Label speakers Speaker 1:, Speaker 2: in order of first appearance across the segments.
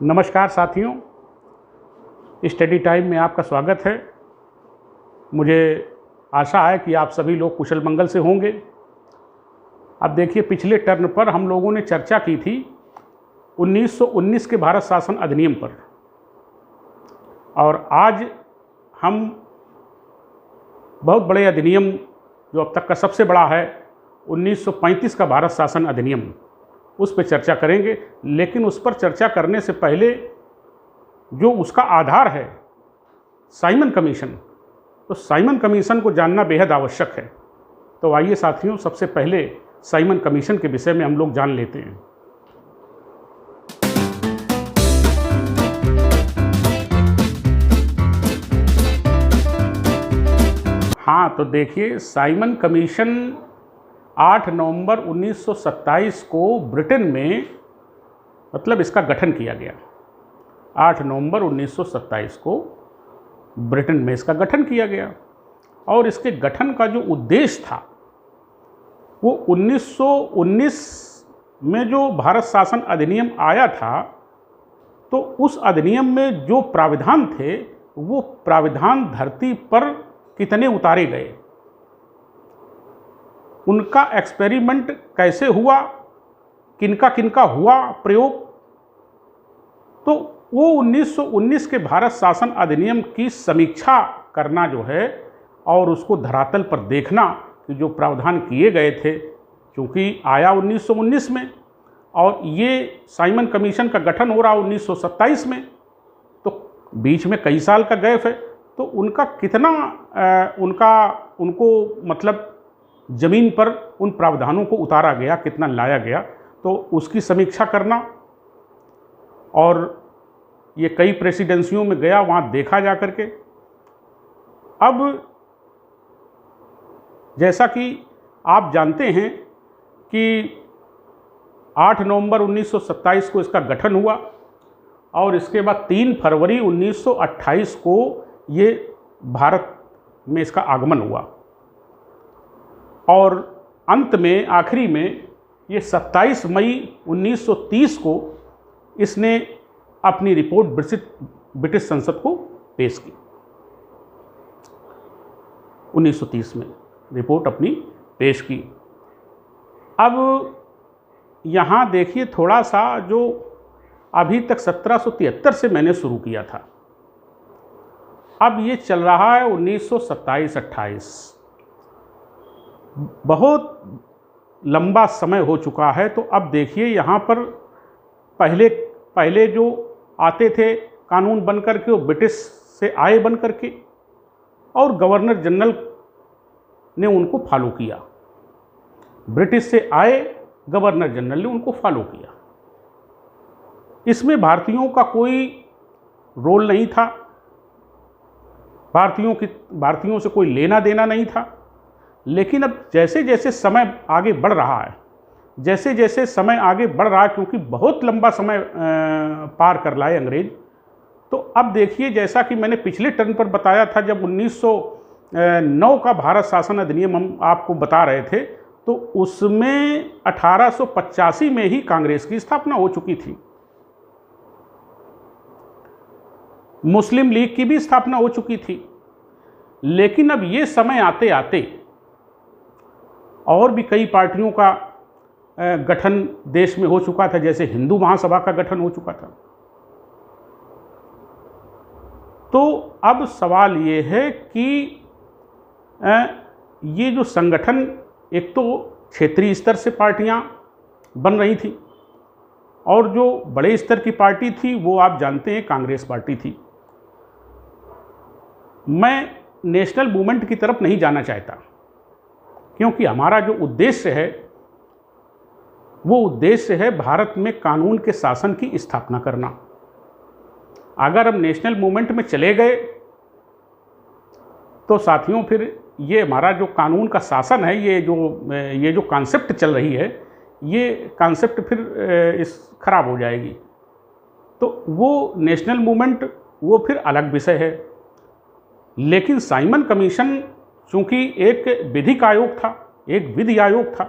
Speaker 1: नमस्कार साथियों, study time में आपका स्वागत है। मुझे आशा है कि आप सभी लोग कुशल मंगल से होंगे। अब देखिए, पिछले टर्न पर हम लोगों ने चर्चा की थी 1919 के भारत शासन अधिनियम पर, और आज हम बहुत बड़े अधिनियम, जो अब तक का सबसे बड़ा है, 1935 का भारत शासन अधिनियम, उस पर चर्चा करेंगे। लेकिन उस पर चर्चा करने से पहले जो उसका आधार है साइमन कमीशन, तो साइमन कमीशन को जानना बेहद आवश्यक है। तो आइए साथियों, सबसे पहले साइमन कमीशन के विषय में हम लोग जान लेते हैं। हाँ, तो देखिए, साइमन कमीशन 8 नवंबर 1927 को ब्रिटेन में, मतलब इसका गठन किया गया। 8 नवंबर 1927 को ब्रिटेन में इसका गठन किया गया, और इसके गठन का जो उद्देश्य था वो 1919 में जो भारत शासन अधिनियम आया था, तो उस अधिनियम में जो प्राविधान थे वो प्राविधान धरती पर कितने उतारे गए, उनका एक्सपेरिमेंट कैसे हुआ, किनका किनका हुआ प्रयोग, तो वो 1919 के भारत शासन अधिनियम की समीक्षा करना जो है, और उसको धरातल पर देखना कि जो प्रावधान किए गए थे, क्योंकि आया 1919 में और ये साइमन कमीशन का गठन हो रहा 1927 में, तो बीच में कई साल का गैप है। तो उनका कितना उनको मतलब ज़मीन पर उन प्रावधानों को उतारा गया, कितना लाया गया, तो उसकी समीक्षा करना, और ये कई प्रेसिडेंसियों में गया, वहाँ देखा जा करके। अब जैसा कि आप जानते हैं कि 8 नवंबर 1927 को इसका गठन हुआ, और इसके बाद 3 फरवरी 1928 को ये भारत में इसका आगमन हुआ, और अंत में, आखिरी में, ये 27 मई 1930 को इसने अपनी रिपोर्ट ब्रिटिश संसद को पेश की। 1930 में रिपोर्ट अपनी पेश की। अब यहाँ देखिए थोड़ा सा, जो अभी तक 1773 से मैंने शुरू किया था, अब ये चल रहा है 1927-28, बहुत लंबा समय हो चुका है। तो अब देखिए, यहाँ पर पहले जो आते थे कानून बन करके, वो ब्रिटिश से आए बन करके, और गवर्नर जनरल ने उनको फॉलो किया। ब्रिटिश से आए, गवर्नर जनरल ने उनको फॉलो किया। इसमें भारतीयों का कोई रोल नहीं था, भारतीयों से कोई लेना देना नहीं था। लेकिन अब जैसे जैसे समय आगे बढ़ रहा है, क्योंकि बहुत लंबा समय पार कर लाए अंग्रेज, तो अब देखिए, जैसा कि मैंने पिछले टर्न पर बताया था, जब 1909 का भारत शासन अधिनियम हम आपको बता रहे थे, तो उसमें 1885 में ही कांग्रेस की स्थापना हो चुकी थी, मुस्लिम लीग की भी स्थापना हो चुकी थी। लेकिन अब ये समय आते आते और भी कई पार्टियों का गठन देश में हो चुका था, जैसे हिंदू महासभा का गठन हो चुका था। तो अब सवाल ये है कि ये जो संगठन, एक तो क्षेत्रीय स्तर से पार्टियां बन रही थी, और जो बड़े स्तर की पार्टी थी वो आप जानते हैं कांग्रेस पार्टी थी। मैं नेशनल मूवमेंट की तरफ नहीं जाना चाहता, क्योंकि हमारा जो उद्देश्य है वो उद्देश्य है भारत में कानून के शासन की स्थापना करना। अगर हम नेशनल मूवमेंट में चले गए तो साथियों, फिर ये हमारा जो कानून का शासन है, ये जो कॉन्सेप्ट चल रही है, ये कॉन्सेप्ट फिर खराब हो जाएगी। तो वो नेशनल मूवमेंट वो फिर अलग विषय है। लेकिन साइमन कमीशन चूँकि एक विधिक आयोग था, एक विधि आयोग था,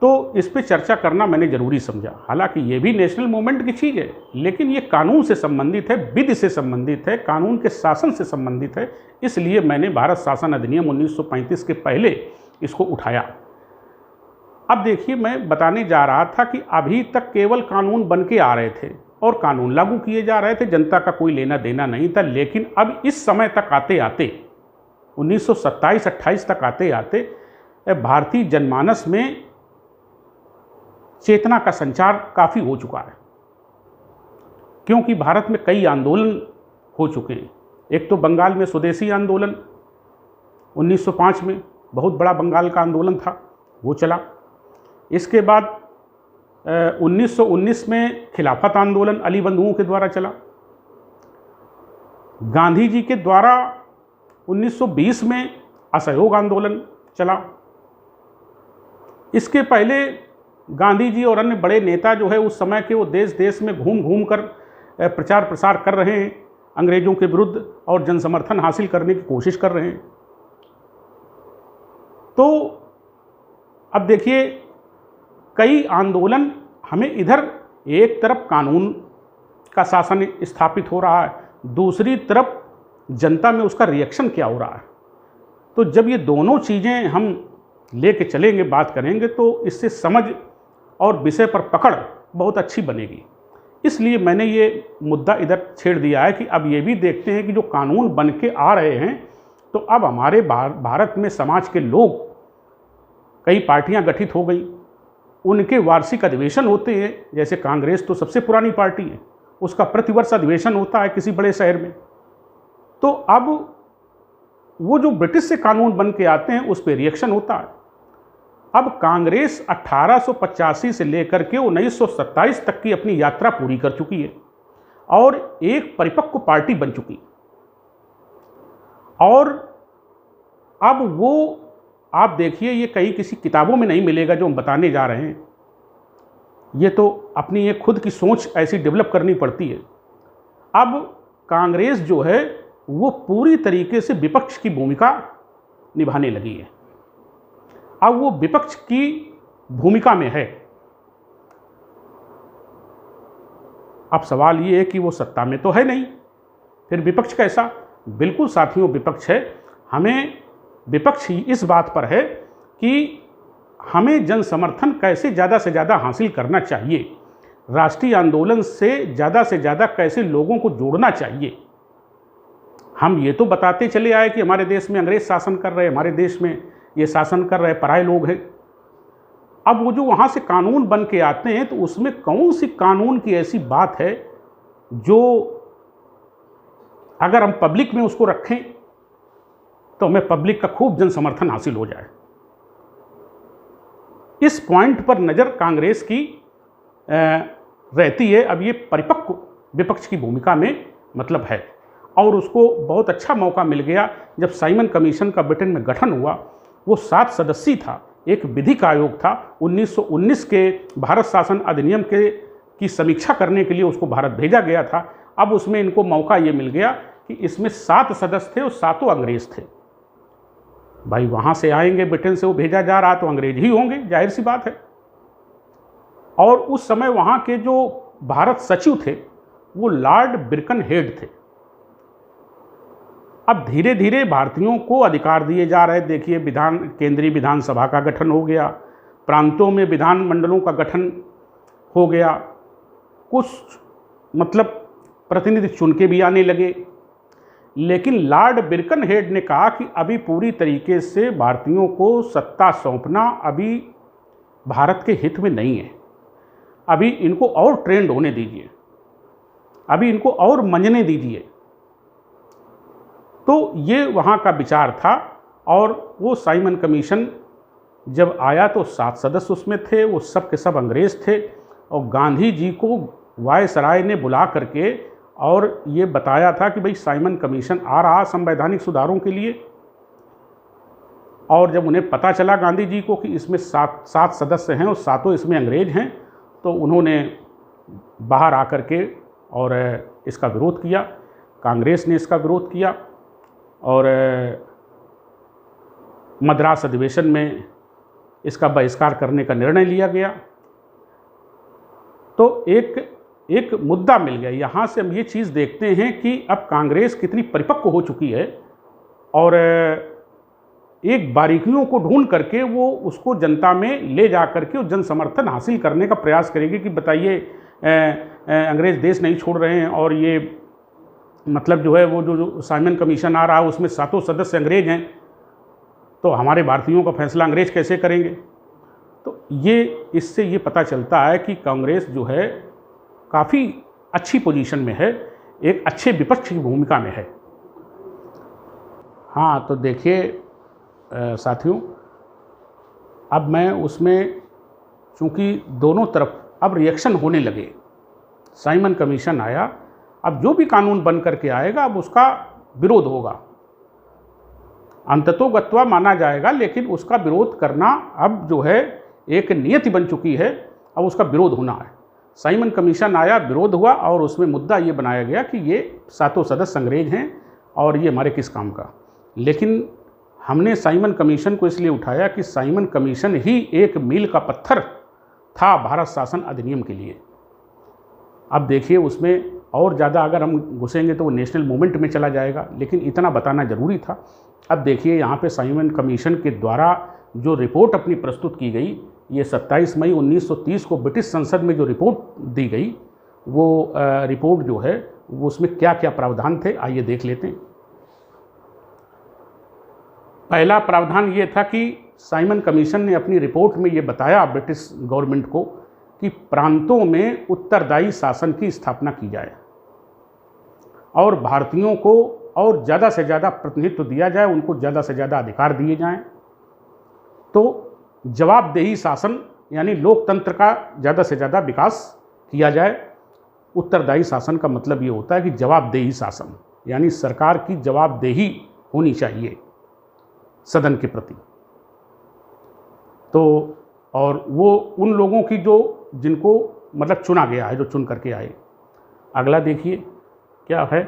Speaker 1: तो इस पे चर्चा करना मैंने ज़रूरी समझा। हालांकि ये भी नेशनल मूवमेंट की चीज़ है, लेकिन ये कानून से संबंधित है, विधि से संबंधित है, कानून के शासन से संबंधित है, इसलिए मैंने भारत शासन अधिनियम 1935 के पहले इसको उठाया। अब देखिए, मैं बताने जा रहा था कि अभी तक केवल कानून बन के आ रहे थे और कानून लागू किए जा रहे थे, जनता का कोई लेना देना नहीं था। लेकिन अब इस समय तक आते आते 1927-28 तक आते आते भारतीय जनमानस में चेतना का संचार काफ़ी हो चुका है, क्योंकि भारत में कई आंदोलन हो चुके हैं। एक तो बंगाल में स्वदेशी आंदोलन 1905 में बहुत बड़ा बंगाल का आंदोलन था, वो चला। इसके बाद 1919 में खिलाफत आंदोलन अली बंधुओं के द्वारा चला। गांधी जी के द्वारा 1920 में असहयोग आंदोलन चला। इसके पहले गांधी जी और अन्य बड़े नेता जो है उस समय के, वो देश देश में घूम घूम कर प्रचार प्रसार कर रहे हैं अंग्रेजों के विरुद्ध और जनसमर्थन हासिल करने की कोशिश कर रहे हैं। तो अब देखिए, कई आंदोलन हमें इधर एक तरफ कानून का शासन स्थापित हो रहा है, दूसरी तरफ जनता में उसका रिएक्शन क्या हो रहा है। तो जब ये दोनों चीज़ें हम लेके चलेंगे, बात करेंगे, तो इससे समझ और विषय पर पकड़ बहुत अच्छी बनेगी। इसलिए मैंने ये मुद्दा इधर छेड़ दिया है कि अब ये भी देखते हैं कि जो कानून बन के आ रहे हैं, तो अब हमारे भारत में समाज के लोग, कई पार्टियां गठित हो गई, उनके वार्षिक अधिवेशन होते हैं। जैसे कांग्रेस तो सबसे पुरानी पार्टी है, उसका प्रतिवर्ष अधिवेशन होता है किसी बड़े शहर में। तो अब वो जो ब्रिटिश से कानून बन के आते हैं उस पर रिएक्शन होता है। अब कांग्रेस 1885 से लेकर के 1927 तक की अपनी यात्रा पूरी कर चुकी है और एक परिपक्व पार्टी बन चुकी। और अब वो आप देखिए, ये कहीं किसी किताबों में नहीं मिलेगा जो हम बताने जा रहे हैं। ये तो अपनी एक खुद की सोच ऐसी डेवलप करनी पड़ती है। अब कांग्रेस जो है वो पूरी तरीके से विपक्ष की भूमिका निभाने लगी है। अब वो विपक्ष की भूमिका में है। अब सवाल ये है कि वो सत्ता में तो है नहीं, फिर विपक्ष कैसा? बिल्कुल साथियों, विपक्ष है। हमें विपक्ष ही इस बात पर है कि हमें जन समर्थन कैसे ज़्यादा से ज़्यादा हासिल करना चाहिए, राष्ट्रीय आंदोलन से ज़्यादा कैसे लोगों को जोड़ना चाहिए। हम ये तो बताते चले आए कि हमारे देश में अंग्रेज शासन कर रहे हैं, हमारे देश में ये शासन कर रहे पराये लोग हैं। अब वो जो वहाँ से कानून बन के आते हैं, तो उसमें कौन सी कानून की ऐसी बात है जो अगर हम पब्लिक में उसको रखें तो हमें पब्लिक का खूब जन समर्थन हासिल हो जाए। इस पॉइंट पर नज़र कांग्रेस की रहती है। अब ये परिपक्व विपक्ष की भूमिका में मतलब है, और उसको बहुत अच्छा मौका मिल गया जब साइमन कमीशन का ब्रिटेन में गठन हुआ। वो 7 सदस्यीय था, एक विधिक आयोग था। 1919 के भारत शासन अधिनियम की समीक्षा करने के लिए उसको भारत भेजा गया था। अब उसमें इनको मौका ये मिल गया कि इसमें 7 सदस्य थे और 7 अंग्रेज थे। भाई वहाँ से आएंगे, ब्रिटेन से वो भेजा जा रहा तो अंग्रेज ही होंगे, जाहिर सी बात है। और उस समय वहाँ के जो भारत सचिव थे वो लॉर्ड बिरकनहेड थे। अब धीरे धीरे भारतीयों को अधिकार दिए जा रहे। देखिए, केंद्रीय विधानसभा का गठन हो गया, प्रांतों में विधानमंडलों का गठन हो गया, कुछ मतलब प्रतिनिधि चुन के भी आने लगे। लेकिन लॉर्ड बिरकनहेड ने कहा कि अभी पूरी तरीके से भारतीयों को सत्ता सौंपना अभी भारत के हित में नहीं है। अभी इनको और ट्रेंड होने दीजिए, अभी इनको और मंजने दीजिए। तो ये वहाँ का विचार था। और वो साइमन कमीशन जब आया तो 7 सदस्य उसमें थे, वो सब के सब अंग्रेज थे। और गांधी जी को वायसराय ने बुला करके और ये बताया था कि भाई साइमन कमीशन आ रहा संवैधानिक सुधारों के लिए। और जब उन्हें पता चला गांधी जी को कि इसमें 7 सदस्य हैं और 7 इसमें अंग्रेज हैं, तो उन्होंने बाहर आकर के और इसका विरोध किया। कांग्रेस ने इसका विरोध किया और मद्रास अधिवेशन में इसका बहिष्कार करने का निर्णय लिया गया। तो एक मुद्दा मिल गया। यहाँ से हम ये चीज़ देखते हैं कि अब कांग्रेस कितनी परिपक्व हो चुकी है और एक बारीकियों को ढूंढ करके वो उसको जनता में ले जा करके जन समर्थन हासिल करने का प्रयास करेगी कि बताइए अंग्रेज़ देश नहीं छोड़ रहे हैं और ये मतलब जो है वो जो साइमन कमीशन आ रहा है उसमें 7 सदस्य अंग्रेज हैं, तो हमारे भारतीयों का फैसला अंग्रेज कैसे करेंगे। तो इससे ये पता चलता है कि कांग्रेस जो है काफ़ी अच्छी पोजीशन में है, एक अच्छे विपक्ष की भूमिका में है। हाँ, तो देखिए साथियों, अब मैं उसमें चूँकि दोनों तरफ अब रिएक्शन होने लगे, साइमन कमीशन आया, अब जो भी कानून बन करके आएगा अब उसका विरोध होगा, अंततोगत्वा माना जाएगा, लेकिन उसका विरोध करना अब जो है एक नियति बन चुकी है, अब उसका विरोध होना है। साइमन कमीशन आया, विरोध हुआ और उसमें मुद्दा ये बनाया गया कि ये 7 सदस्य अंग्रेज हैं और ये हमारे किस काम का। लेकिन हमने साइमन कमीशन को इसलिए उठाया कि साइमन कमीशन ही एक मील का पत्थर था भारत शासन अधिनियम के लिए। अब देखिए उसमें और ज़्यादा अगर हम घुसेंगे तो वो नेशनल मूवमेंट में चला जाएगा, लेकिन इतना बताना ज़रूरी था। अब देखिए यहाँ पे साइमन कमीशन के द्वारा जो रिपोर्ट अपनी प्रस्तुत की गई, ये 27 मई 1930 को ब्रिटिश संसद में जो रिपोर्ट दी गई, वो रिपोर्ट जो है वो उसमें क्या क्या प्रावधान थे आइए देख लेते हैं। पहला प्रावधान ये था कि साइमन कमीशन ने अपनी रिपोर्ट में ये बताया ब्रिटिश गवर्नमेंट को कि प्रांतों में उत्तरदायी शासन की स्थापना की जाए और भारतीयों को और ज़्यादा से ज़्यादा प्रतिनिधित्व दिया जाए, उनको ज़्यादा से ज़्यादा अधिकार दिए जाएं। तो जवाबदेही शासन यानी लोकतंत्र का ज़्यादा से ज़्यादा विकास किया जाए। उत्तरदायी शासन का मतलब ये होता है कि जवाबदेही शासन यानी सरकार की जवाबदेही होनी चाहिए सदन के प्रति। तो और वो उन लोगों की जिनको मतलब चुना गया है, जो चुन करके आए। अगला देखिए क्या है,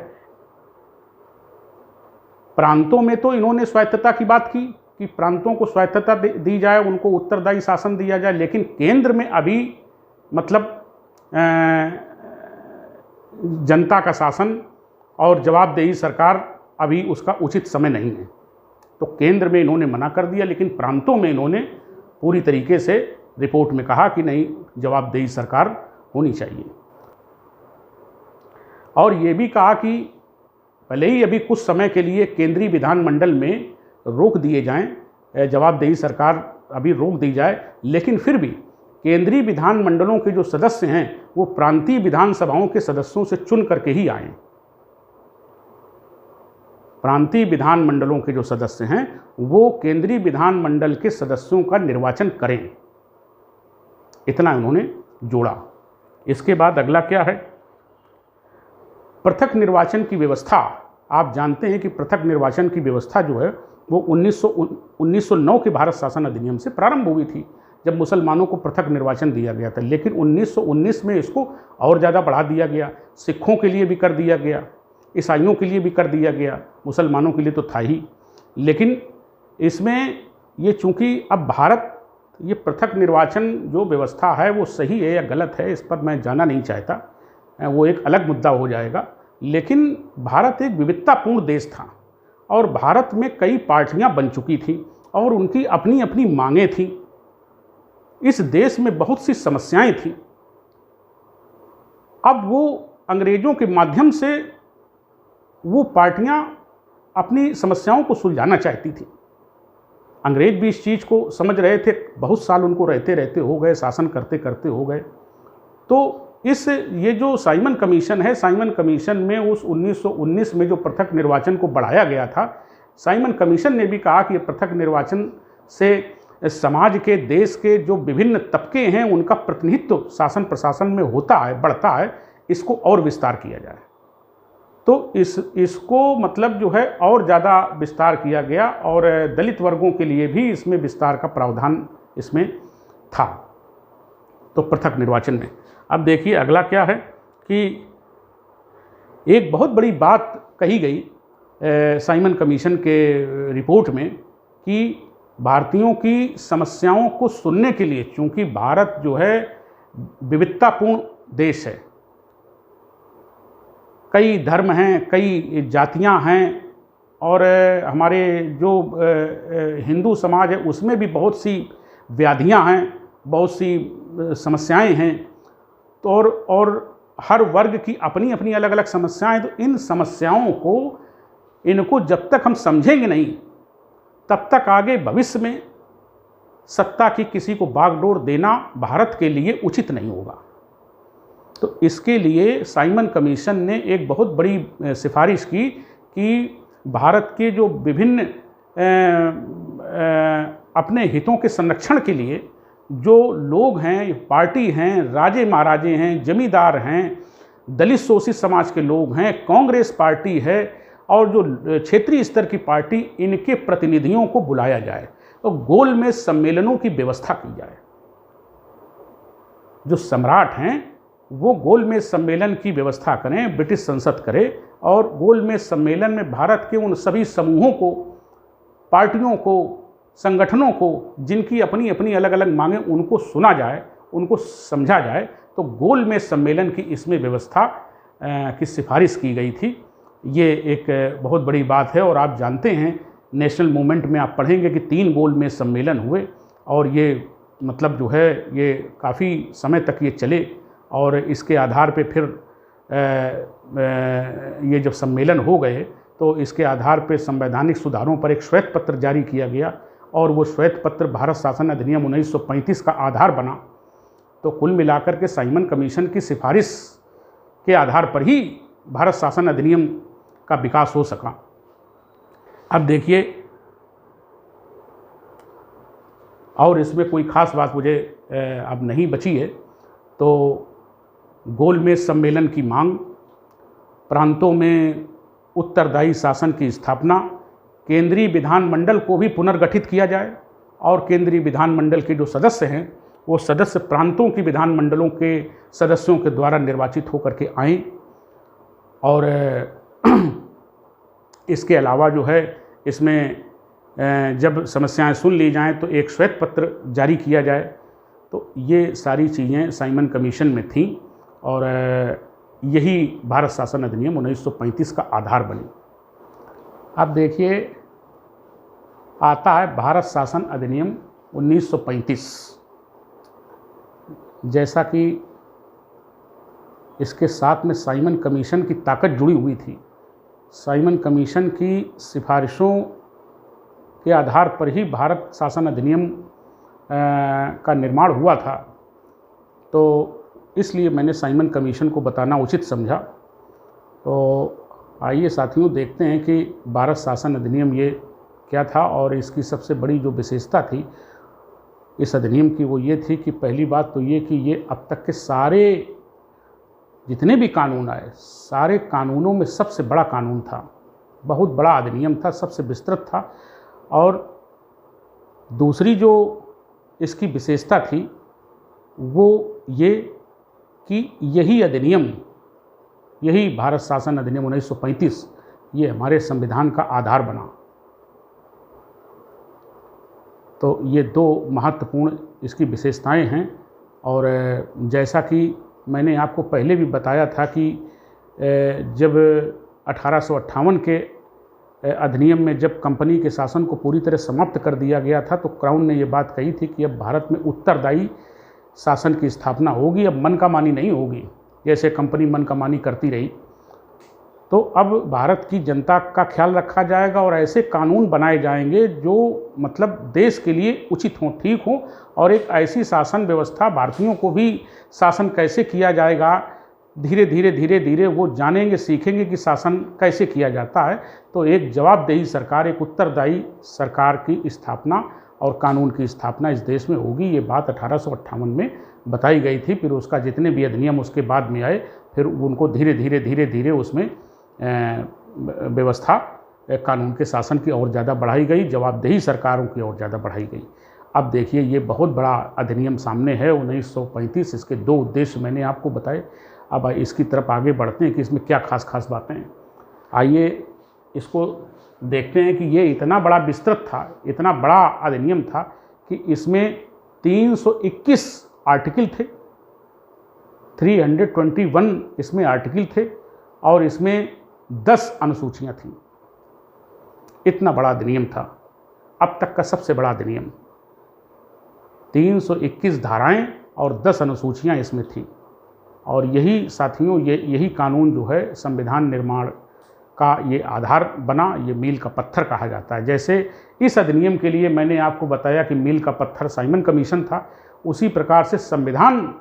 Speaker 1: प्रांतों में तो इन्होंने स्वायत्तता की बात की कि प्रांतों को स्वायत्तता दी जाए, उनको उत्तरदायी शासन दिया जाए, लेकिन केंद्र में अभी मतलब जनता का शासन और जवाबदेही सरकार अभी उसका उचित समय नहीं है। तो केंद्र में इन्होंने मना कर दिया, लेकिन प्रांतों में इन्होंने पूरी तरीके से रिपोर्ट में कहा कि नहीं, जवाबदेही सरकार होनी चाहिए। और ये भी कहा कि भले ही अभी कुछ समय के लिए केंद्रीय विधानमंडल में रोक दिए जाएं, जवाबदेही सरकार अभी रोक दी जाए, लेकिन फिर भी केंद्रीय विधानमंडलों के जो सदस्य हैं वो प्रांतीय विधानसभाओं के सदस्यों से चुन करके ही आएँ। प्रांतीय विधानमंडलों के जो सदस्य हैं वो केंद्रीय विधानमंडल के सदस्यों का निर्वाचन करें, इतना उन्होंने जोड़ा। इसके बाद अगला क्या है, पृथक निर्वाचन की व्यवस्था। आप जानते हैं कि पृथक निर्वाचन की व्यवस्था जो है वो 1909 के भारत शासन अधिनियम से प्रारंभ हुई थी, जब मुसलमानों को पृथक निर्वाचन दिया गया था। लेकिन 1919 में इसको और ज़्यादा बढ़ा दिया गया, सिखों के लिए भी कर दिया गया, ईसाइयों के लिए भी कर दिया गया, मुसलमानों के लिए तो था ही। लेकिन इसमें ये चूँकि अब भारत ये पृथक निर्वाचन जो व्यवस्था है वो सही है या गलत है, इस पर मैं जाना नहीं चाहता, वो एक अलग मुद्दा हो जाएगा। लेकिन भारत एक विविधतापूर्ण देश था और भारत में कई पार्टियां बन चुकी थी और उनकी अपनी अपनी मांगें थीं। इस देश में बहुत सी समस्याएं थीं। अब वो अंग्रेज़ों के माध्यम से वो पार्टियां अपनी समस्याओं को सुलझाना चाहती थी। अंग्रेज भी इस चीज़ को समझ रहे थे, बहुत साल उनको रहते रहते हो गए, शासन करते करते हो गए। तो ये जो साइमन कमीशन है, साइमन कमीशन में उस 1919 में जो पृथक निर्वाचन को बढ़ाया गया था, साइमन कमीशन ने भी कहा कि पृथक निर्वाचन से समाज के, देश के जो विभिन्न तबके हैं उनका प्रतिनिधित्व शासन प्रशासन में होता है, बढ़ता है, इसको और विस्तार किया जाए। तो इसको मतलब जो है और ज़्यादा विस्तार किया गया और दलित वर्गों के लिए भी इसमें विस्तार का प्रावधान इसमें था, तो पृथक निर्वाचन में। अब देखिए अगला क्या है कि एक बहुत बड़ी बात कही गई साइमन कमीशन के रिपोर्ट में कि भारतीयों की समस्याओं को सुनने के लिए, चूंकि भारत जो है विविधतापूर्ण देश है, कई धर्म हैं, कई जातियां हैं, और हमारे जो हिंदू समाज है उसमें भी बहुत सी व्याधियां हैं, बहुत सी समस्याएं हैं, तो और हर वर्ग की अपनी अपनी अलग अलग समस्याएं। तो इन समस्याओं को, इनको जब तक हम समझेंगे नहीं, तब तक आगे भविष्य में सत्ता की किसी को बागडोर देना भारत के लिए उचित नहीं होगा। तो इसके लिए साइमन कमीशन ने एक बहुत बड़ी सिफारिश की कि भारत के जो विभिन्न अपने हितों के संरक्षण के लिए जो लोग हैं, पार्टी हैं, राजे महाराजे हैं, जमींदार हैं, दलित शोषित समाज के लोग हैं, कांग्रेस पार्टी है और जो क्षेत्रीय स्तर की पार्टी, इनके प्रतिनिधियों को बुलाया जाए तो गोलमेज सम्मेलनों की व्यवस्था की जाए। जो सम्राट हैं वो गोलमेज सम्मेलन की व्यवस्था करें, ब्रिटिश संसद करे, और गोलमेज सम्मेलन में भारत के उन सभी समूहों को, पार्टियों को, संगठनों को, जिनकी अपनी अपनी अलग अलग मांगें, उनको सुना जाए, उनको समझा जाए। तो गोलमेज सम्मेलन की इसमें व्यवस्था की सिफारिश की गई थी। ये एक बहुत बड़ी बात है। और आप जानते हैं नेशनल मूवमेंट में आप पढ़ेंगे कि 3 गोलमेज सम्मेलन हुए, और ये मतलब जो है ये काफ़ी समय तक ये चले, और इसके आधार पे फिर ये जब सम्मेलन हो गए तो इसके आधार पे संवैधानिक सुधारों पर एक श्वेत पत्र जारी किया गया, और वो श्वेत पत्र भारत शासन अधिनियम 1935 का आधार बना। तो कुल मिलाकर के साइमन कमीशन की सिफारिश के आधार पर ही भारत शासन अधिनियम का विकास हो सका। अब देखिए, और इसमें कोई ख़ास बात मुझे अब नहीं बची है। तो गोलमेज सम्मेलन की मांग, प्रांतों में उत्तरदायी शासन की स्थापना, केंद्रीय विधानमंडल को भी पुनर्गठित किया जाए, और केंद्रीय विधानमंडल के जो सदस्य हैं वो सदस्य प्रांतों की विधानमंडलों के सदस्यों के द्वारा निर्वाचित होकर के आएँ। और इसके अलावा जो है इसमें जब समस्याएं सुन ली जाएं तो एक श्वेत पत्र जारी किया जाए। तो ये सारी चीज़ें साइमन कमीशन में थीं, और यही भारत शासन अधिनियम 1935 का आधार बनी। अब देखिए, आता है भारत शासन अधिनियम 1935। जैसा कि इसके साथ में साइमन कमीशन की ताकत जुड़ी हुई थी, साइमन कमीशन की सिफारिशों के आधार पर ही भारत शासन अधिनियम का निर्माण हुआ था। तो इसलिए मैंने साइमन कमीशन को बताना उचित समझा। तो आइए साथियों, देखते हैं कि भारत शासन अधिनियम ये क्या था, और इसकी सबसे बड़ी जो विशेषता थी इस अधिनियम की वो ये थी कि पहली बात तो ये कि ये अब तक के सारे जितने भी कानून आए, सारे कानूनों में सबसे बड़ा कानून था, बहुत बड़ा अधिनियम था, सबसे विस्तृत था। और दूसरी जो इसकी विशेषता थी वो ये कि यही अधिनियम, यही भारत शासन अधिनियम 1935 ये हमारे संविधान का आधार बना। तो ये 2 महत्वपूर्ण इसकी विशेषताएं हैं। और जैसा कि मैंने आपको पहले भी बताया था कि जब 1858 के अधिनियम में जब कंपनी के शासन को पूरी तरह समाप्त कर दिया गया था, तो क्राउन ने ये बात कही थी कि अब भारत में उत्तरदायी शासन की स्थापना होगी, अब मन का मानी नहीं होगी। जैसे कंपनी मन का मानी करती रही, तो अब भारत की जनता का ख्याल रखा जाएगा और ऐसे कानून बनाए जाएंगे जो मतलब देश के लिए उचित हों, ठीक हों, और एक ऐसी शासन व्यवस्था, भारतीयों को भी शासन कैसे किया जाएगा, धीरे धीरे वो जानेंगे, सीखेंगे कि शासन कैसे किया जाता है। तो एक जवाबदेही सरकार, एक उत्तरदायी सरकार की स्थापना और कानून की स्थापना इस देश में होगी। ये बात 1858 में बताई गई थी। फिर उसका जितने भी अधिनियम उसके बाद में आए, फिर उनको धीरे धीरे उसमें व्यवस्था कानून के शासन की और ज़्यादा बढ़ाई गई, जवाबदेही सरकारों की और ज़्यादा बढ़ाई गई। अब देखिए, ये बहुत बड़ा अधिनियम सामने है 1935। इसके 2 उद्देश्य मैंने आपको बताए। अब इसकी तरफ आगे बढ़ते हैं कि इसमें क्या खास बातें हैं। आइए इसको देखते हैं कि ये इतना बड़ा विस्तृत था, इतना बड़ा अधिनियम था कि इसमें 321 आर्टिकल थे, 321 इसमें आर्टिकल थे और इसमें 10 अनुसूचियां थीं। इतना बड़ा अधिनियम था, अब तक का सबसे बड़ा अधिनियम। 321 धाराएं और 10 अनुसूचियां इसमें थीं। और यही साथियों, यही कानून जो है संविधान निर्माण का ये आधार बना, ये मील का पत्थर कहा जाता है। जैसे इस अधिनियम के लिए मैंने आपको बताया कि मील का पत्थर साइमन कमीशन था, उसी प्रकार से संविधान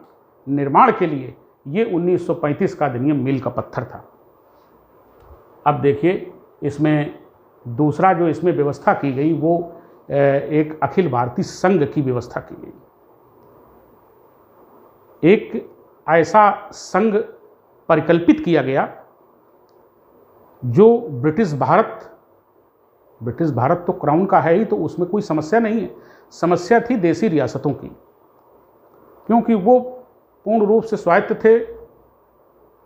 Speaker 1: निर्माण के लिए ये 1935 का अधिनियम मील का पत्थर था। अब देखिए, इसमें दूसरा जो इसमें व्यवस्था की गई वो एक अखिल भारतीय संघ की व्यवस्था की गई। एक ऐसा संघ परिकल्पित किया गया जो ब्रिटिश भारत तो क्राउन का है ही, तो उसमें कोई समस्या नहीं है। समस्या थी देसी रियासतों की, क्योंकि वो पूर्ण रूप से स्वायत्त थे,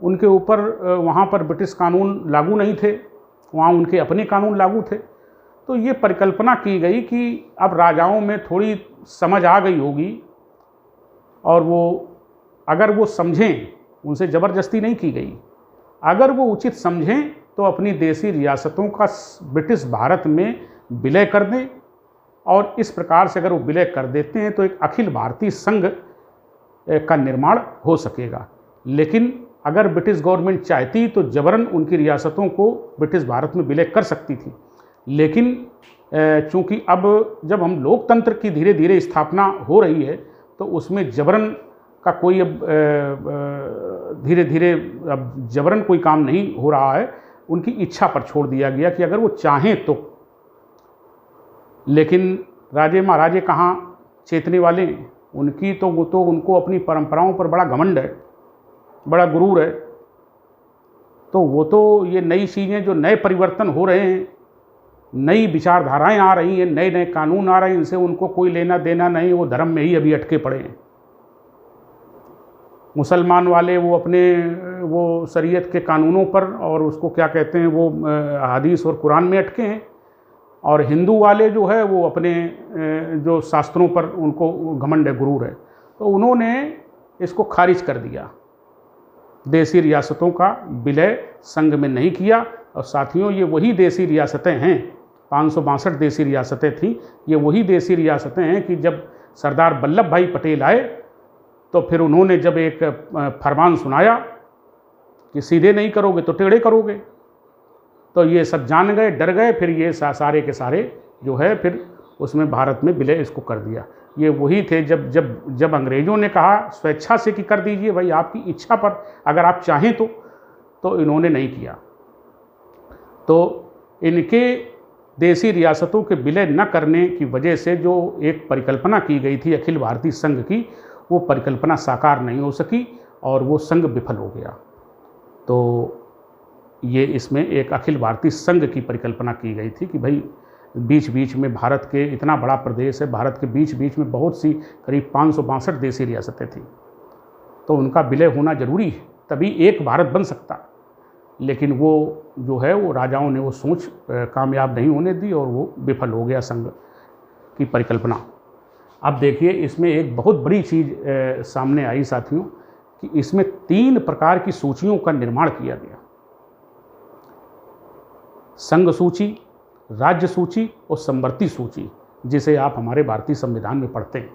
Speaker 1: उनके ऊपर वहाँ पर ब्रिटिश कानून लागू नहीं थे, वहाँ उनके अपने कानून लागू थे। तो ये परिकल्पना की गई कि अब राजाओं में थोड़ी समझ आ गई होगी और वो अगर वो समझें, उनसे ज़बरदस्ती नहीं की गई, अगर वो उचित समझें तो अपनी देसी रियासतों का ब्रिटिश भारत में विलय कर दें। और इस प्रकार से अगर वो विलय कर देते हैं तो एक अखिल भारतीय संघ का निर्माण हो सकेगा। लेकिन अगर ब्रिटिश गवर्नमेंट चाहती तो जबरन उनकी रियासतों को ब्रिटिश भारत में विलय कर सकती थी। लेकिन चूँकि अब जब हम लोकतंत्र की धीरे धीरे स्थापना हो रही है तो उसमें जबरन का कोई अब धीरे धीरे अब जबरन कोई काम नहीं हो रहा है, उनकी इच्छा पर छोड़ दिया गया कि अगर वो चाहें तो। लेकिन राजे महाराजे कहाँ चेतने वाले, उनकी तो वो तो उनको अपनी परंपराओं पर बड़ा घमंड है, बड़ा गुरूर है। तो वो तो ये नई चीज़ें जो नए परिवर्तन हो रहे हैं, नई विचारधाराएं आ रही हैं, नए नए कानून आ रहे हैं, इनसे उनको कोई लेना देना नहीं, वो धर्म में ही अभी अटके पड़े हैं। मुसलमान वाले वो अपने वो शरीयत के कानूनों पर और उसको क्या कहते हैं वो हदीस और कुरान में अटके हैं, और हिंदू वाले जो है वो अपने जो शास्त्रों पर उनको घमंड है, गुरूर है। तो उन्होंने इसको खारिज कर दिया, देसी रियासतों का विलय संघ में नहीं किया। और साथियों, ये वही देसी रियासतें हैं, 562 देसी रियासतें थीं, ये वही देसी रियासतें हैं कि जब सरदार वल्लभ भाई पटेल आए तो फिर उन्होंने जब एक फरमान सुनाया कि सीधे नहीं करोगे तो टेढ़े करोगे, तो ये सब जान गए, डर गए, फिर ये सारे के सारे जो है फिर उसमें भारत में विलय इसको कर दिया। ये वही थे जब अंग्रेज़ों ने कहा स्वेच्छा से कि कर दीजिए भाई, आपकी इच्छा पर अगर आप चाहें तो इन्होंने नहीं किया। तो इनके देसी रियासतों के विलय न करने की वजह से जो एक परिकल्पना की गई थी अखिल भारतीय संघ की, वो परिकल्पना साकार नहीं हो सकी और वो संघ विफल हो गया। तो ये इसमें एक अखिल भारतीय संघ की परिकल्पना की गई थी कि भाई बीच बीच में भारत के इतना बड़ा प्रदेश है, भारत के बीच बीच में बहुत सी करीब 562 देसी रियासतें थीं, तो उनका विलय होना जरूरी है, तभी एक भारत बन सकता। लेकिन वो जो है वो राजाओं ने वो सोच कामयाब नहीं होने दी और वो विफल हो गया संघ की परिकल्पना। अब देखिए, इसमें एक बहुत बड़ी चीज़ सामने आई साथियों कि इसमें 3 प्रकार की सूचियों का निर्माण किया गया, संघ सूची, राज्य सूची और समवर्ती सूची, जिसे आप हमारे भारतीय संविधान में पढ़ते हैं।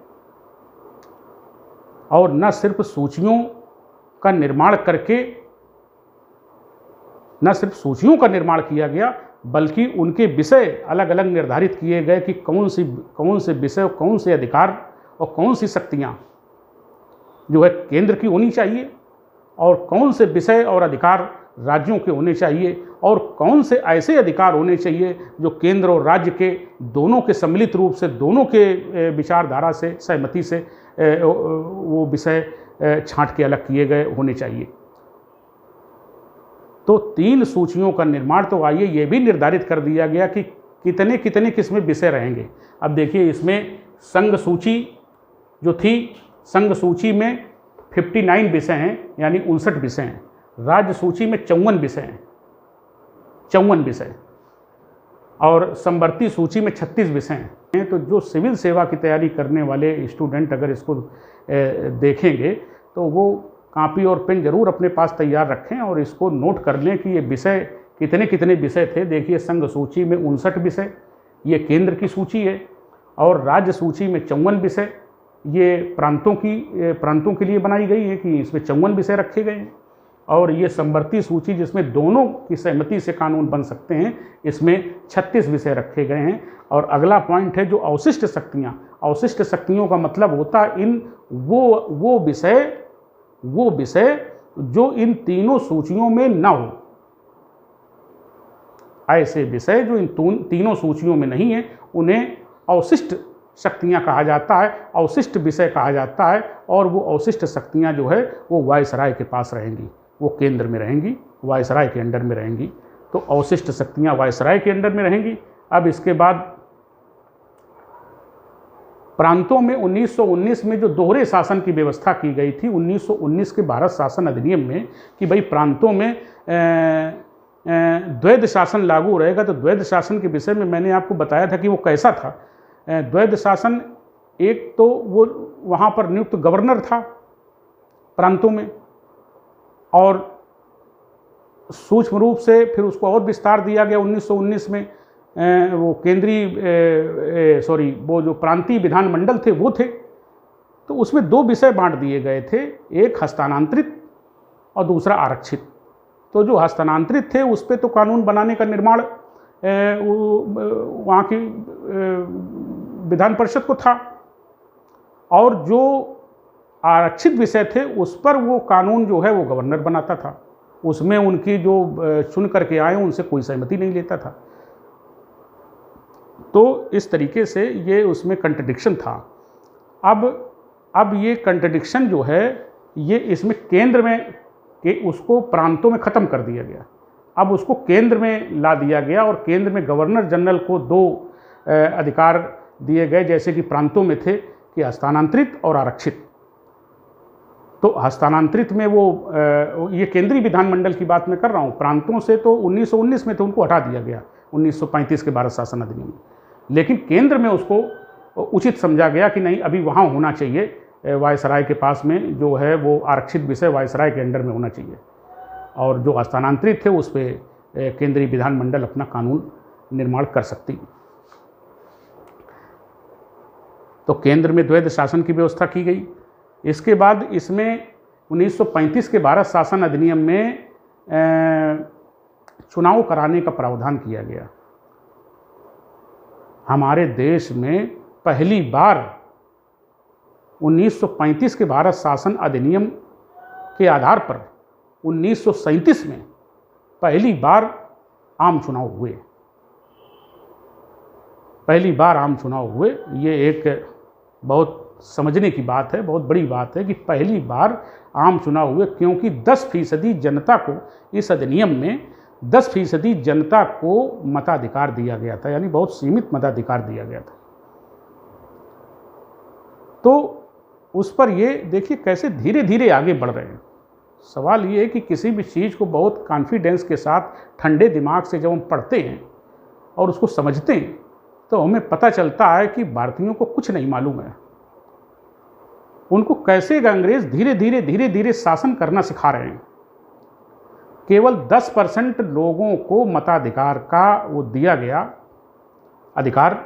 Speaker 1: और न सिर्फ सूचियों का निर्माण किया गया, बल्कि उनके विषय अलग अलग निर्धारित किए गए कि कौन से विषय, कौन से अधिकार और कौन सी शक्तियाँ जो है केंद्र की होनी चाहिए, और कौन से विषय और अधिकार राज्यों के होने चाहिए, और कौन से ऐसे अधिकार होने चाहिए जो केंद्र और राज्य के दोनों के सम्मिलित रूप से, दोनों के विचारधारा से, सहमति से वो विषय छांट के अलग किए गए होने चाहिए। तो 3 सूचियों का निर्माण, तो आइए ये भी निर्धारित कर दिया गया कि कितने कितने किसमें विषय रहेंगे। अब देखिए, इसमें संघ सूची जो थी, संघ सूची में 59 विषय हैं, यानी 59 विषय हैं। राज्य सूची में 54 विषय हैं, 54 विषय। और समवर्ती सूची में 36 विषय हैं। तो जो सिविल सेवा की तैयारी करने वाले स्टूडेंट अगर इसको देखेंगे तो वो कॉपी और पेन जरूर अपने पास तैयार रखें और इसको नोट कर लें कि ये विषय कितने कितने विषय थे। देखिए, संघ सूची में 59 विषय, ये केंद्र की सूची है, और राज्य सूची में 54 विषय, ये प्रांतों के लिए बनाई गई है कि इसमें 54 विषय रखे गए हैं। और ये समवर्ती सूची जिसमें दोनों की सहमति से कानून बन सकते हैं, इसमें 36 विषय रखे गए हैं। और अगला पॉइंट है जो अवशिष्ट शक्तियाँ। अवशिष्ट शक्तियों का मतलब होता है इन वो विषय जो इन तीनों सूचियों में ना हो। ऐसे विषय जो इन तीनों सूचियों में नहीं है उन्हें अवशिष्ट शक्तियाँ कहा जाता है, अवशिष्ट विषय कहा जाता है। और वो अवशिष्ट शक्तियाँ जो है वो वायसराय के पास रहेंगी, वो केंद्र में रहेंगी, वायसराय के अंडर में रहेंगी। तो अवशिष्ट शक्तियाँ वायसराय के अंडर में रहेंगी। अब इसके बाद प्रांतों में 1919 में जो दोहरे शासन की व्यवस्था की गई थी 1919 के भारत शासन अधिनियम में, कि भाई प्रांतों में द्वैध शासन लागू रहेगा। तो द्वैध शासन के विषय में मैंने आपको बताया था कि वो कैसा था। द्वैध शासन, एक तो वो वहाँ पर नियुक्त गवर्नर था प्रांतों में, और सूक्ष्म रूप से फिर उसको और विस्तार दिया गया 1919 में। वो वो जो प्रांतीय विधानमंडल थे वो थे। तो उसमें दो विषय बांट दिए गए थे, एक हस्तांतरित और दूसरा आरक्षित। तो जो हस्तांतरित थे उस पर तो कानून बनाने का निर्माण वहाँ की विधान परिषद को था, और जो आरक्षित विषय थे उस पर वो कानून जो है वो गवर्नर बनाता था। उसमें उनकी जो चुन करके आए उनसे कोई सहमति नहीं लेता था। तो इस तरीके से ये उसमें कंट्रडिक्शन था। अब ये कंट्रडिक्शन जो है ये इसमें केंद्र में उसको प्रांतों में ख़त्म कर दिया गया। अब उसको केंद्र में ला दिया गया और केंद्र में गवर्नर जनरल को दो अधिकार दिए गए, जैसे कि प्रांतों में थे कि हस्तांतरित और आरक्षित। तो हस्तांतरित में ये केंद्रीय विधानमंडल की बात मैं कर रहा हूँ। प्रांतों से तो 1919 में तो उनको हटा दिया गया 1935 के भारत शासन अधिनियम में, लेकिन केंद्र में उसको उचित समझा गया कि नहीं, अभी वहाँ होना चाहिए वायसराय के पास में जो है वो आरक्षित विषय वायसराय के अंडर में होना चाहिए, और जो हस्तांतरित थे उस पर केंद्रीय विधानमंडल अपना कानून निर्माण कर सकती। तो केंद्र में द्वैध शासन की व्यवस्था की गई। इसके बाद इसमें 1935 के भारत शासन अधिनियम में चुनाव कराने का प्रावधान किया गया। हमारे देश में पहली बार 1935 के भारत शासन अधिनियम के आधार पर 1937 में पहली बार आम चुनाव हुए। पहली बार आम चुनाव हुए, ये एक बहुत समझने की बात है, बहुत बड़ी बात है कि पहली बार आम चुनाव हुए, क्योंकि 10% जनता को इस अधिनियम में 10% जनता को मताधिकार दिया गया था, यानी बहुत सीमित मताधिकार दिया गया था। तो उस पर ये देखिए कैसे धीरे धीरे आगे बढ़ रहे हैं। सवाल ये है कि किसी भी चीज़ को बहुत कॉन्फिडेंस के साथ ठंडे दिमाग से जब हम पढ़ते हैं और उसको समझते हैं तो हमें पता चलता है कि भारतीयों को कुछ नहीं मालूम है, उनको कैसे अंग्रेज धीरे धीरे शासन करना सिखा रहे हैं। केवल 10% लोगों को मताधिकार का वो दिया गया अधिकार,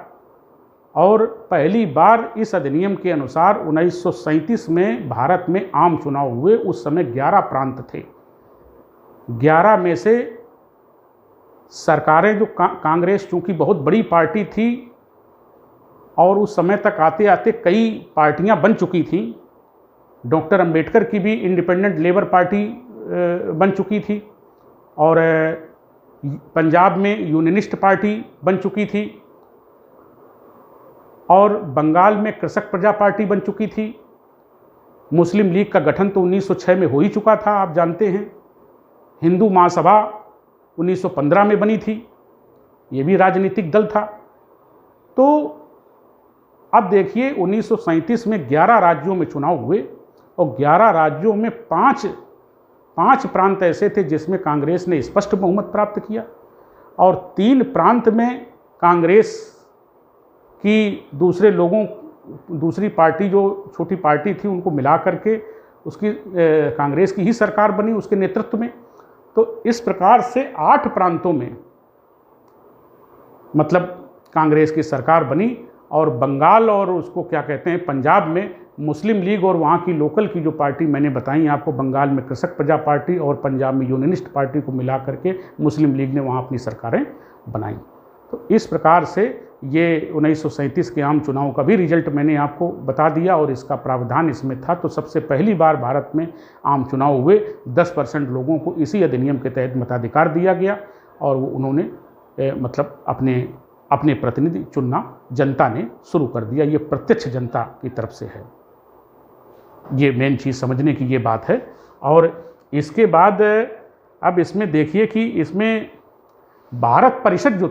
Speaker 1: और पहली बार इस अधिनियम के अनुसार 1937 में भारत में आम चुनाव हुए। उस समय 11 प्रांत थे। 11 में से सरकारें जो कांग्रेस चूंकि बहुत बड़ी पार्टी थी और उस समय तक आते आते कई पार्टियां बन चुकी थीं। डॉक्टर अंबेडकर की भी इंडिपेंडेंट लेबर पार्टी बन चुकी थी, और पंजाब में यूनियनिस्ट पार्टी बन चुकी थी, और बंगाल में कृषक प्रजा पार्टी बन चुकी थी। मुस्लिम लीग का गठन तो 1906 में हो ही चुका था, आप जानते हैं। हिंदू महासभा 1915 में बनी थी, ये भी राजनीतिक दल था। तो अब देखिए 1937 में 11 राज्यों में चुनाव हुए, और 11 राज्यों में पांच प्रांत ऐसे थे जिसमें कांग्रेस ने स्पष्ट बहुमत प्राप्त किया, और 3 प्रांत में कांग्रेस की दूसरी पार्टी जो छोटी पार्टी थी उनको मिला करके उसकी कांग्रेस की ही सरकार बनी उसके नेतृत्व में। तो इस प्रकार से 8 प्रांतों में मतलब कांग्रेस की सरकार बनी और बंगाल और उसको क्या कहते हैं पंजाब में मुस्लिम लीग और वहाँ की लोकल की जो पार्टी मैंने बताई आपको, बंगाल में कृषक प्रजा पार्टी और पंजाब में यूनियनिस्ट पार्टी को मिला करके मुस्लिम लीग ने वहाँ अपनी सरकारें बनाई। तो इस प्रकार से ये 1937 के आम चुनाव का भी रिजल्ट मैंने आपको बता दिया और इसका प्रावधान इसमें था। तो सबसे पहली बार भारत में आम चुनाव हुए, 10% लोगों को इसी अधिनियम के तहत मताधिकार दिया गया और वो उन्होंने मतलब अपने प्रतिनिधि चुनना जनता ने शुरू कर दिया। ये प्रत्यक्ष जनता की तरफ से है, ये मेन चीज़ समझने की ये बात है। और इसके बाद अब इसमें देखिए कि इसमें भारत परिषद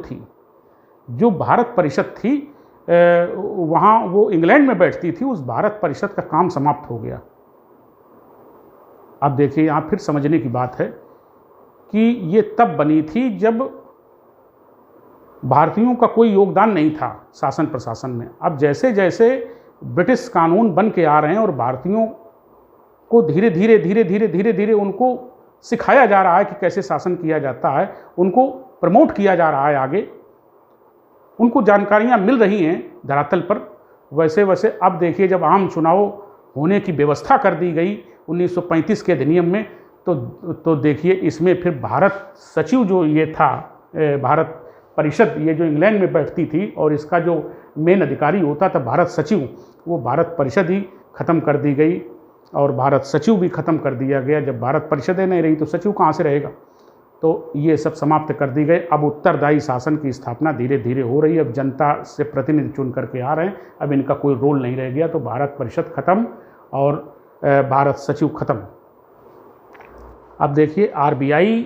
Speaker 1: जो भारत परिषद थी वहाँ वो इंग्लैंड में बैठती थी, उस भारत परिषद का काम समाप्त हो गया। अब देखिए यहाँ फिर समझने की बात है कि ये तब बनी थी जब भारतीयों का कोई योगदान नहीं था शासन प्रशासन में। अब जैसे जैसे ब्रिटिश कानून बन के आ रहे हैं और भारतीयों को धीरे धीरे उनको सिखाया जा रहा है कि कैसे शासन किया जाता है, उनको प्रमोट किया जा रहा है आगे, उनको जानकारियां मिल रही हैं धरातल पर। वैसे वैसे अब देखिए जब आम चुनाव होने की व्यवस्था कर दी गई 1935 के अधिनियम में, तो देखिए इसमें फिर भारत सचिव जो ये था, भारत परिषद ये जो इंग्लैंड में बैठती थी और इसका जो मेन अधिकारी होता था भारत सचिव, वो भारत परिषद ही ख़त्म कर दी गई और भारत सचिव भी ख़त्म कर दिया गया। जब भारत परिषदें नहीं रही तो सचिव कहाँ से रहेगा, तो ये सब समाप्त कर दी गई। अब उत्तरदायी शासन की स्थापना धीरे धीरे हो रही है। अब जनता से प्रतिनिधि चुन करके आ रहे हैं, अब इनका कोई रोल नहीं रह गया। तो भारत परिषद खत्म और भारत सचिव खत्म। अब देखिए RBI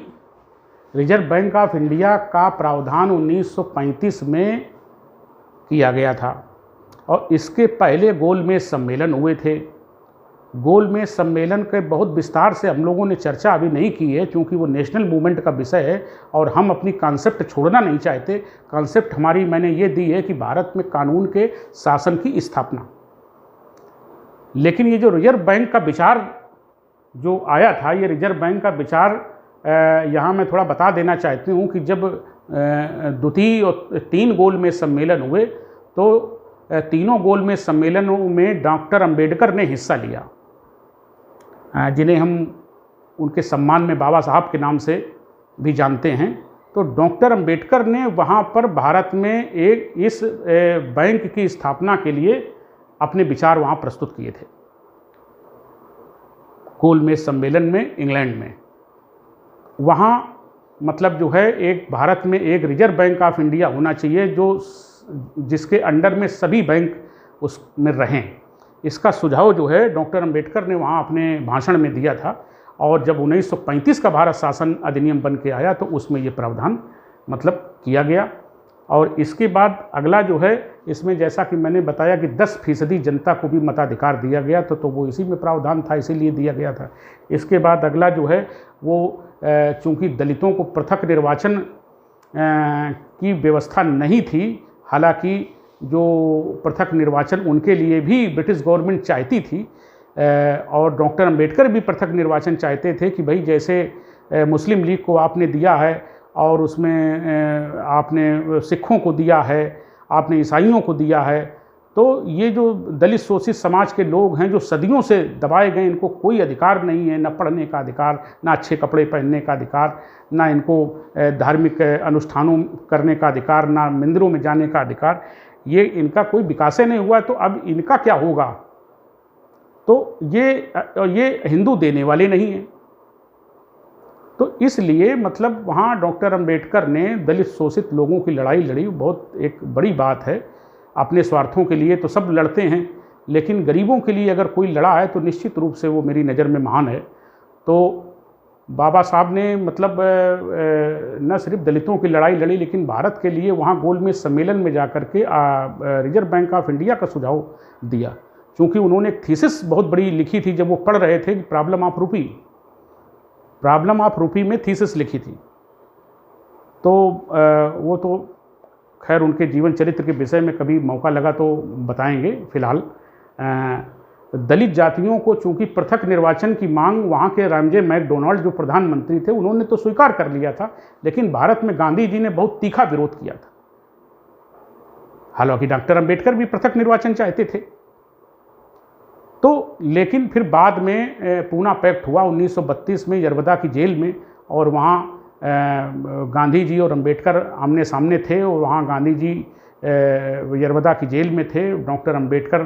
Speaker 1: reserve bank of India का प्रावधान 1935 में किया गया था और इसके पहले गोलमेज सम्मेलन हुए थे। गोलमेज सम्मेलन के बहुत विस्तार से हम लोगों ने चर्चा अभी नहीं की है क्योंकि वो नेशनल मूवमेंट का विषय है और हम अपनी कॉन्सेप्ट छोड़ना नहीं चाहते। कॉन्सेप्ट हमारी मैंने ये दी है कि भारत में कानून के शासन की स्थापना। लेकिन ये जो रिजर्व बैंक का विचार जो आया था, ये रिजर्व बैंक का विचार यहाँ मैं थोड़ा बता देना चाहती हूँ कि जब द्वितीय और 3 गोलमेज सम्मेलन हुए तो तीनों गोलमेज सम्मेलनों में डॉक्टर अंबेडकर ने हिस्सा लिया, जिन्हें हम उनके सम्मान में बाबा साहब के नाम से भी जानते हैं। तो डॉक्टर अंबेडकर ने वहाँ पर भारत में इस बैंक की स्थापना के लिए अपने विचार वहाँ प्रस्तुत किए थे गोलमेज सम्मेलन में इंग्लैंड में। वहाँ मतलब जो है एक भारत में एक रिजर्व बैंक ऑफ इंडिया होना चाहिए जिसके अंडर में सभी बैंक उसमें रहें। इसका सुझाव जो है डॉक्टर अंबेडकर ने वहाँ अपने भाषण में दिया था और जब 1935 का भारत शासन अधिनियम बन के आया तो उसमें ये प्रावधान मतलब किया गया। और इसके बाद अगला जो है इसमें जैसा कि मैंने बताया कि 10% जनता को भी मताधिकार दिया गया तो वो इसी में प्रावधान था, इसीलिए दिया गया था। इसके बाद अगला जो है वो चूँकि दलितों को पृथक निर्वाचन की व्यवस्था नहीं थी, हालांकि जो पृथक निर्वाचन उनके लिए भी ब्रिटिश गवर्नमेंट चाहती थी और डॉक्टर अंबेडकर भी पृथक निर्वाचन चाहते थे कि भाई जैसे मुस्लिम लीग को आपने दिया है और उसमें आपने सिखों को दिया है, आपने ईसाइयों को दिया है, तो ये जो दलित शोषित समाज के लोग हैं जो सदियों से दबाए गए, इनको कोई अधिकार नहीं है, न पढ़ने का अधिकार, ना अच्छे कपड़े पहनने का अधिकार, ना इनको धार्मिक अनुष्ठानों करने का अधिकार, ना मंदिरों में जाने का अधिकार, ये इनका कोई विकास नहीं हुआ। तो अब इनका क्या होगा, तो ये हिंदू देने वाले नहीं हैं। तो इसलिए मतलब वहाँ डॉक्टर अंबेडकर ने दलित शोषित लोगों की लड़ाई लड़ी, बहुत एक बड़ी बात है। अपने स्वार्थों के लिए तो सब लड़ते हैं, लेकिन गरीबों के लिए अगर कोई लड़ा है तो निश्चित रूप से वो मेरी नज़र में महान है। तो बाबा साहब ने मतलब न सिर्फ दलितों की लड़ाई लड़ी लेकिन भारत के लिए वहाँ गोलमेज सम्मेलन में जाकर के रिजर्व बैंक ऑफ इंडिया का सुझाव दिया, क्योंकि उन्होंने एक थीसिस बहुत बड़ी लिखी थी जब वो पढ़ रहे थे कि प्रॉब्लम ऑफ रूपी में थीसिस लिखी थी। तो वो तो खैर उनके जीवन चरित्र के विषय में कभी मौका लगा तो बताएंगे। फिलहाल दलित जातियों को चूंकि पृथक निर्वाचन की मांग वहाँ के रामजे मैकडोनाल्ड जो प्रधानमंत्री थे उन्होंने तो स्वीकार कर लिया था, लेकिन भारत में गांधी जी ने बहुत तीखा विरोध किया था। हालांकि डॉक्टर अंबेडकर भी पृथक निर्वाचन चाहते थे। तो लेकिन फिर बाद में पूना पैक्ट हुआ 1932 में यरबदा की जेल में, और वहाँ गांधी जी और अंबेडकर आमने सामने थे, और वहाँ गांधी जी यरबदा की जेल में थे। डॉक्टर अंबेडकर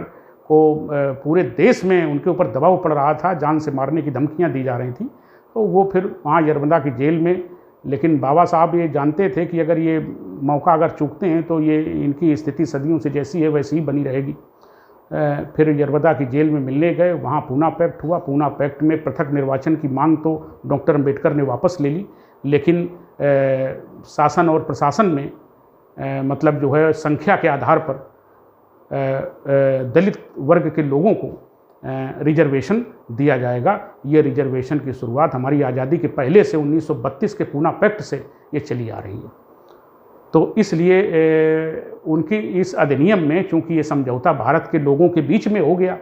Speaker 1: को पूरे देश में उनके ऊपर दबाव पड़ रहा था, जान से मारने की धमकियां दी जा रही थी। तो वो फिर वहाँ यरबदा की जेल में, लेकिन बाबा साहब ये जानते थे कि अगर ये मौका अगर चूकते हैं तो ये इनकी स्थिति सदियों से जैसी है वैसी ही बनी रहेगी। फिर यरबदा की जेल में मिलने गए, वहाँ पूना पैक्ट हुआ। पूना पैक्ट में पृथक निर्वाचन की मांग तो डॉक्टर अंबेडकर ने वापस ले ली, लेकिन शासन और प्रशासन में मतलब जो है संख्या के आधार पर दलित वर्ग के लोगों को रिजर्वेशन दिया जाएगा। ये रिजर्वेशन की शुरुआत हमारी आज़ादी के पहले से 1932 के पूना पैक्ट से ये चली आ रही है। तो इसलिए उनकी इस अधिनियम में चूंकि ये समझौता भारत के लोगों के बीच में हो गया,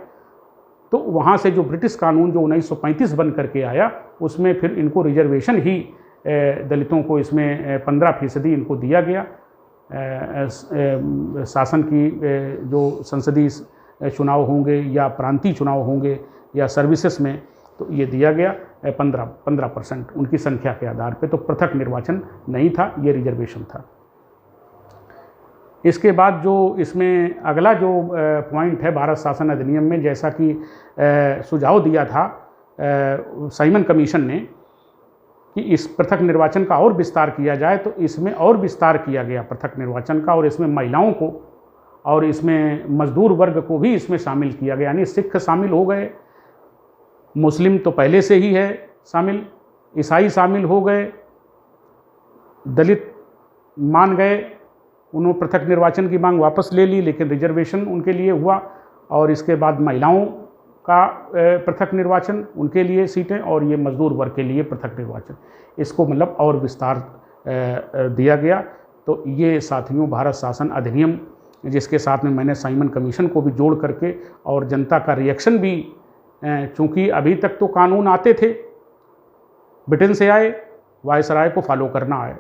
Speaker 1: तो वहाँ से जो ब्रिटिश कानून जो 1935 बन करके आया उसमें फिर इनको रिजर्वेशन ही दलितों को इसमें 15% इनको दिया गया। शासन की जो संसदीय चुनाव होंगे या प्रांतीय चुनाव होंगे या सर्विसेज में, तो ये दिया गया 15% उनकी संख्या के आधार पे। तो पृथक निर्वाचन नहीं था, ये रिजर्वेशन था। इसके बाद जो इसमें अगला जो पॉइंट है भारत शासन अधिनियम में, जैसा कि सुझाव दिया था साइमन कमीशन ने कि इस पृथक निर्वाचन का और विस्तार किया जाए, तो इसमें और विस्तार किया गया पृथक निर्वाचन का, और इसमें महिलाओं को और इसमें मजदूर वर्ग को भी इसमें शामिल किया गया। यानी सिख शामिल हो गए, मुस्लिम तो पहले से ही है शामिल, ईसाई शामिल हो गए, दलित मान गए, उन्होंने पृथक निर्वाचन की मांग वापस ले ली, लेकिन रिजर्वेशन उनके लिए हुआ। और इसके बाद महिलाओं का पृथक निर्वाचन, उनके लिए सीटें, और ये मजदूर वर्ग के लिए पृथक निर्वाचन, इसको मतलब और विस्तार दिया गया। तो ये साथियों भारत शासन अधिनियम, जिसके साथ में मैंने साइमन कमीशन को भी जोड़ करके और जनता का रिएक्शन भी, चूँकि अभी तक तो कानून आते थे, ब्रिटेन से आए, वायसराय को फॉलो करना आए,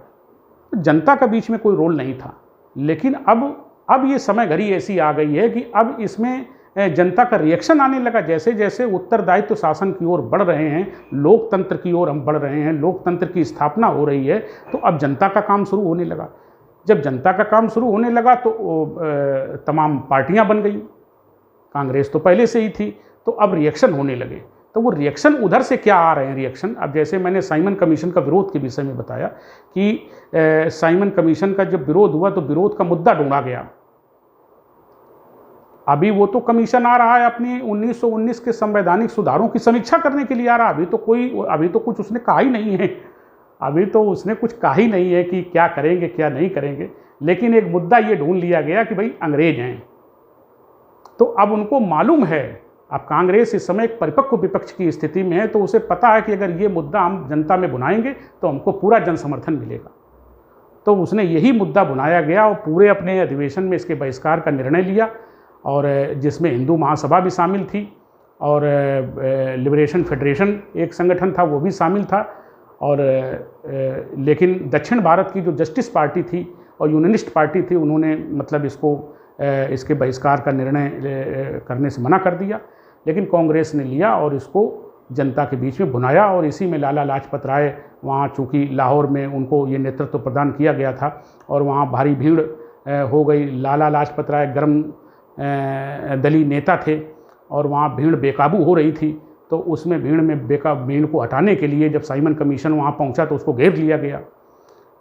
Speaker 1: जनता का बीच में कोई रोल नहीं था। लेकिन अब ये समय घड़ी ऐसी आ गई है कि अब इसमें जनता का रिएक्शन आने लगा। जैसे जैसे उत्तरदायित्व शासन की ओर बढ़ रहे हैं, लोकतंत्र की ओर हम बढ़ रहे हैं, लोकतंत्र की स्थापना हो रही है, तो अब जनता का काम शुरू होने लगा। जब जनता का काम शुरू होने लगा तो तमाम पार्टियां बन गई, कांग्रेस तो पहले से ही थी, तो अब रिएक्शन होने लगे। तो वो रिएक्शन उधर से क्या आ रहे हैं रिएक्शन, अब जैसे मैंने साइमन कमीशन का विरोध के विषय में बताया कि साइमन कमीशन का जब विरोध हुआ तो विरोध का मुद्दा ढूंढा गया। अभी वो तो कमीशन आ रहा है अपनी 1919 के संवैधानिक सुधारों की समीक्षा करने के लिए आ रहा है, अभी तो कुछ उसने कहा ही नहीं है, अभी तो उसने कुछ कहा ही नहीं है कि क्या करेंगे क्या नहीं करेंगे। लेकिन एक मुद्दा ये ढूंढ लिया गया कि भाई अंग्रेज हैं, तो अब उनको मालूम है, अब कांग्रेस इस समय एक परिपक्व विपक्ष की स्थिति में है, तो उसे पता है कि अगर ये मुद्दा हम जनता में बुनाएंगे तो हमको पूरा जन समर्थन मिलेगा। तो उसने यही मुद्दा बुनाया गया और पूरे अपने अधिवेशन में इसके बहिष्कार का निर्णय लिया, और जिसमें हिंदू महासभा भी शामिल थी और लिबरेशन फेडरेशन एक संगठन था वो भी शामिल था। और लेकिन दक्षिण भारत की जो जस्टिस पार्टी थी और यूनियनिस्ट पार्टी थी, उन्होंने मतलब इसके बहिष्कार का निर्णय करने से मना कर दिया। लेकिन कांग्रेस ने लिया और इसको जनता के बीच में भुनाया, और इसी में लाला लाजपत राय, वहाँ चूँकि लाहौर में उनको ये नेतृत्व प्रदान किया गया था और वहाँ भारी भीड़ हो गई। लाला लाजपत राय गर्म दलीय नेता थे और वहाँ भीड़ बेकाबू हो रही थी, तो उसमें भीड़ को हटाने के लिए जब साइमन कमीशन वहाँ पहुँचा तो उसको घेर लिया गया,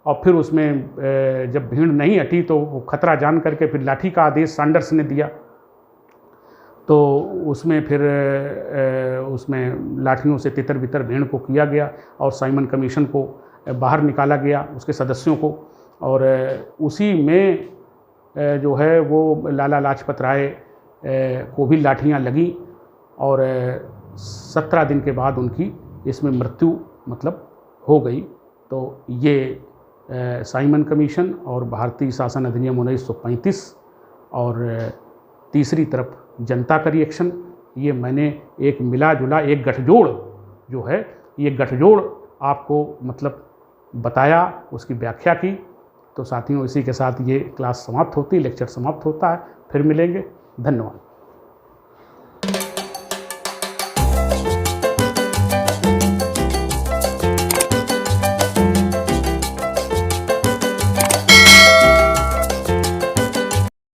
Speaker 1: और फिर उसमें जब भीड़ नहीं हटी तो वो खतरा जान करके फिर लाठी का आदेश सैंडर्स ने दिया। तो उसमें फिर उसमें लाठियों से तितर बितर भीड़ को किया गया और साइमन कमीशन को बाहर निकाला गया, उसके सदस्यों को। और उसी में जो है वो लाला लाजपत राय को भी लाठियाँ लगी और 17 दिन के बाद उनकी इसमें मृत्यु मतलब हो गई। तो ये साइमन कमीशन और भारतीय शासन अधिनियम 1935 और तीसरी तरफ जनता का रिएक्शन, ये मैंने एक मिला जुला एक गठजोड़ जो है, ये गठजोड़ आपको मतलब बताया, उसकी व्याख्या की। तो साथियों, इसी के साथ ये क्लास समाप्त होती, लेक्चर समाप्त होता है। फिर मिलेंगे, धन्यवाद।